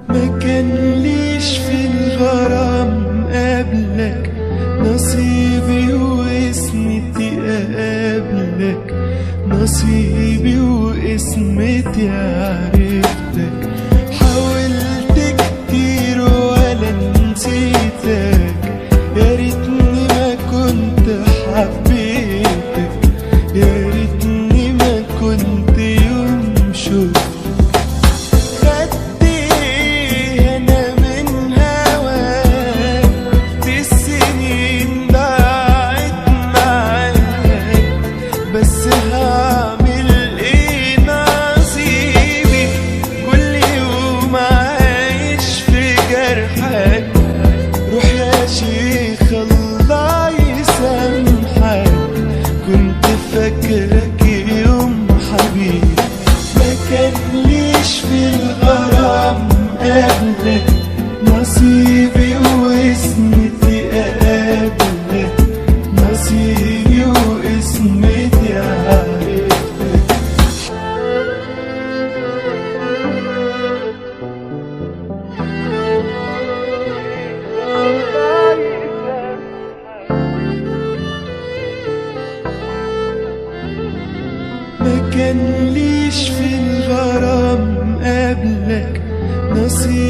ما كانليش في الغرام قبلك، نصيبي واسمتي اقابلك، نصيبي واسمتي عرفتك. حاولت كتير ولا نسيتك، يا ريتني ما كنت حبيتك، يا ريتني ما كنت يوم شفتك. بس هعمل ايه، نصيبي كل يوم عايش في جرحك. روح يا شيخ الله يسامحك، كنت فاكرك يوم حبيبي. ما كانليش في الغرام قبلك، نصيبي واسمتي اقابلك، نصيبي واسمتي عرفتك. ما كانليش في الغرام قبلك، نصيبي